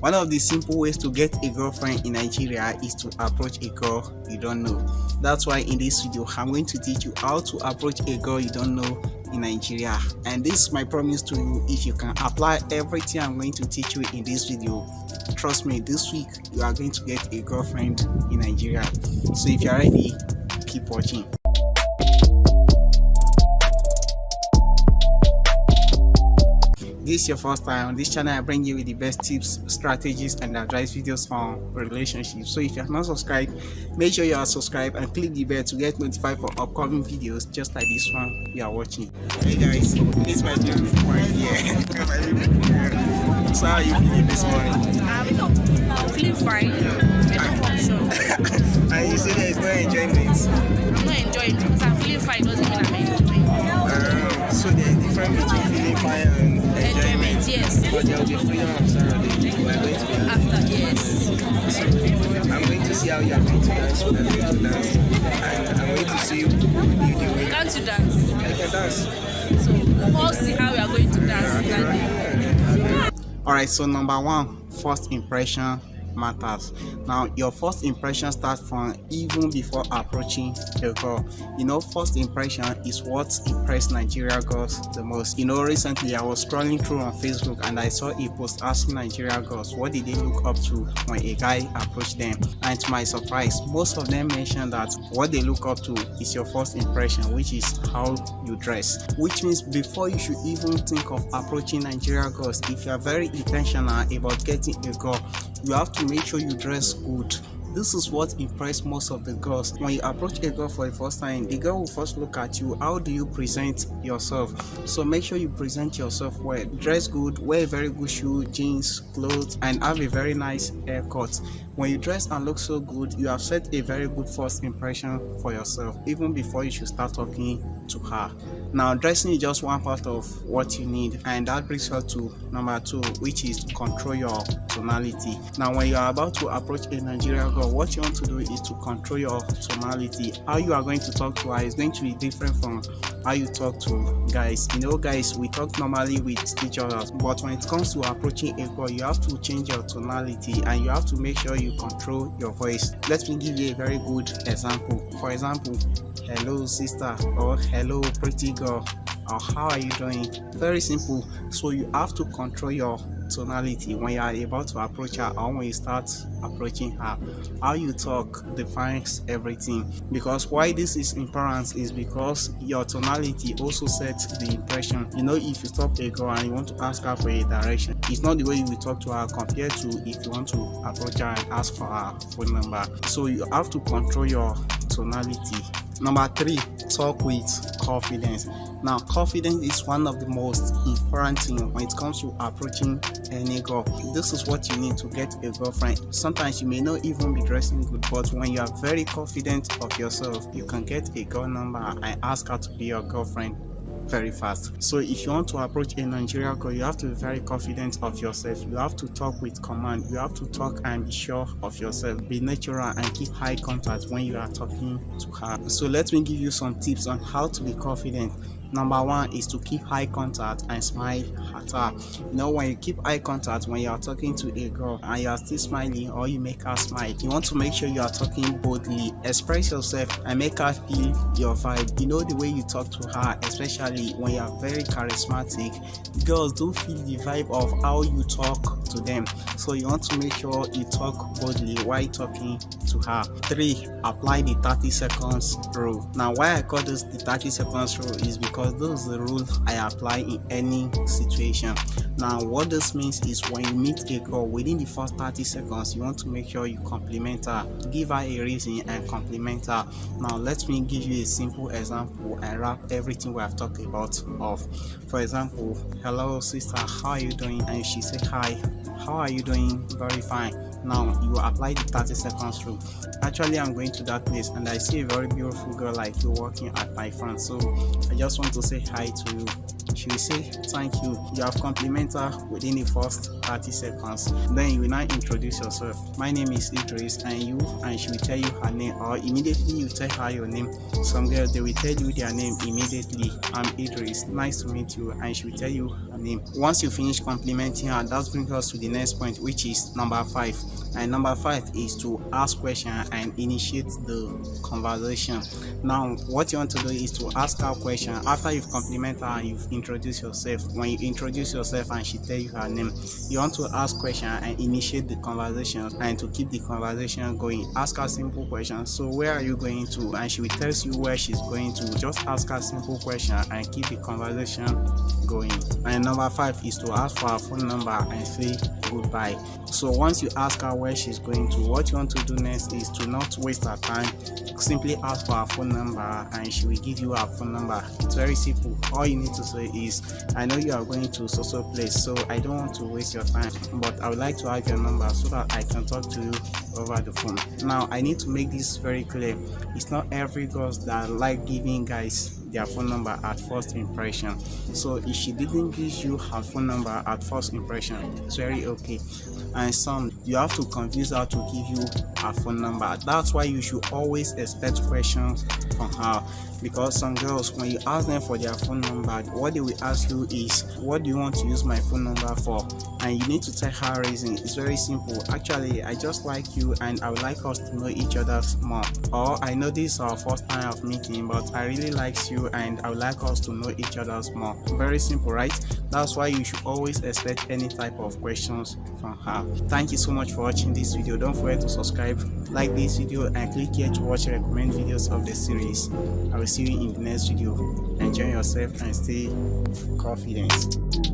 One of the simple ways to get a girlfriend in Nigeria is to approach a girl you don't know. That's why in this video, I'm going to teach you how to approach a girl you don't know in Nigeria. And this is my promise to you. If you can apply everything I'm going to teach you in this video, trust me, this week you are going to get a girlfriend in Nigeria. So if you're ready, keep watching. This is your first time on this channel, I bring you with the best tips, strategies and advice videos on relationships. So if you have not subscribed, make sure you are subscribed and click the bell to get notified for upcoming videos just like this one you are watching. Hey guys, this is my beautiful wife here. So how are you feeling this morning? I'm feeling fine. And you say there is no enjoyment. I'm not enjoying because I'm feeling fine doesn't mean I'm enjoying. So there is difference between feeling fine and Enjoyment, yes. but there will be freedom of surrounding. We are going to be After, yes. So I'm going to see how you are going to dance. We are going to dance. And I'm going to see you the way. Can't you dance? I can dance. So we'll all see how we are going to dance that day. Alright, so number one, first impression matters. Now your first impression starts from even before approaching a girl. You know, first impression is what impressed Nigeria girls the most. You know, recently I was scrolling through on Facebook and I saw a post asking Nigeria girls what did they look up to when a guy approached them, and to my surprise most of them mentioned that what they look up to is your first impression, which is how you dress. Which means before you should even think of approaching Nigeria girls, if you are very intentional about getting a girl, you have to make sure you dress good. This is what impressed most of the girls. When you approach a girl for the first time, the girl will first look at you. How do you present yourself? So make sure you present yourself well. Dress good, wear a very good shoe, jeans, clothes, and have a very nice haircut. When you dress and look so good, you have set a very good first impression for yourself, even before you should start talking to her. Now, dressing is just one part of what you need, and that brings us to number two, which is to control your tonality. Now, when you are about to approach a Nigerian girl, what you want to do is to control your tonality. How you are going to talk to her is going to be different from how you talk to guys. You know, guys, we talk normally with each other, but when it comes to approaching a girl, you have to change your tonality and you have to make sure you control your voice. Let me give you a very good example. For example, hello sister, or hello pretty girl, or how are you doing? Very simple. So you have to control your tonality when you are about to approach her or when you start approaching her. How you talk defines everything. Because why this is important is because your tonality also sets the impression. You know, if you stop a girl and you want to ask her for a direction, it's not the way you will talk to her compared to if you want to approach her and ask for her phone number. So you have to control your tonality. Number three, talk with confidence. Now, confidence is one of the most important things when it comes to approaching any girl. This is what you need to get a girlfriend. Sometimes you may not even be dressing good, but when you are very confident of yourself, you can get a girl number and ask her to be your girlfriend very fast. So if you want to approach a Nigerian girl, you have to be very confident of yourself. You have to talk with command. You have to talk and be sure of yourself. Be natural and keep eye contact when you are talking to her. So let me give you some tips on how to be confident. Number one is to keep eye contact and smile at her. You know, when you keep eye contact when you are talking to a girl and you are still smiling or you make her smile, you want to make sure you are talking boldly. Express yourself and make her feel your vibe. You know, the way you talk to her, especially when you are very charismatic, girls do feel the vibe of how you talk to them. So you want to make sure you talk boldly while talking to her. 3. Apply the 30 seconds rule. Now, why I call this the 30 seconds rule is because this is the rule I apply in any situation. Now, what this means is when you meet a girl, within the first 30 seconds, you want to make sure you compliment her, give her a reason and compliment her. Now, let me give you a simple example and wrap everything we have talked about off. For example, hello sister, how are you doing? And she say hi, how are you doing? Very fine. Now you apply the 30 seconds rule. Actually, I'm going to that place and I see a very beautiful girl like you walking at my front, so I just want to say hi to you. she will say thank you. You have complimented her within the first 30 seconds. Then you will now introduce yourself. My name is Idris, and you, and she will tell you her name, or immediately you tell her your name. Some girls, they will tell you their name immediately. I'm Idris, nice to meet you, and she will tell you her name. Once you finish complimenting her, that brings us to the next point, which is number 5. And number 5 is to ask questions and initiate the conversation. Now, what you want to do is to ask her question after you've complimented her and you've introduced yourself. When you introduce yourself and she tell you her name, you want to ask question and initiate the conversation. And to keep the conversation going, ask her simple questions. So where are you going to? And she will tell you where she's going to. Just ask her simple question and keep the conversation going. And number 5 is to ask for her phone number and say goodbye. So once you ask her where she's going to, what you want to do next is to not waste her time. Simply ask for her phone number and she will give you her phone number. It's very simple. All you need to say is, I know you are going to so place, so I don't want to waste your time, but I would like to have your number so that I can talk to you over the phone. Now, I need to make this very clear. It's not every girl that like giving guys their phone number at first impression. So if she didn't give you her phone number at first impression, it's very okay. And some, you have to convince her to give you her phone number. That's why you should always expect questions from her, because some girls, when you ask them for their phone number, what they will ask you is, what do you want to use my phone number for? And you need to tell her reason. It's very simple. Actually, I just like you and I would like us to know each other more. Or I know this is our first time of meeting, but I really like you and I would like us to know each other more. Very simple, right? That's why you should always expect any type of questions from her. Thank you so much for watching this video. Don't forget to subscribe, like this video, and click here to watch recommend videos of the series. I will see you in the next video. Enjoy yourself and stay confident.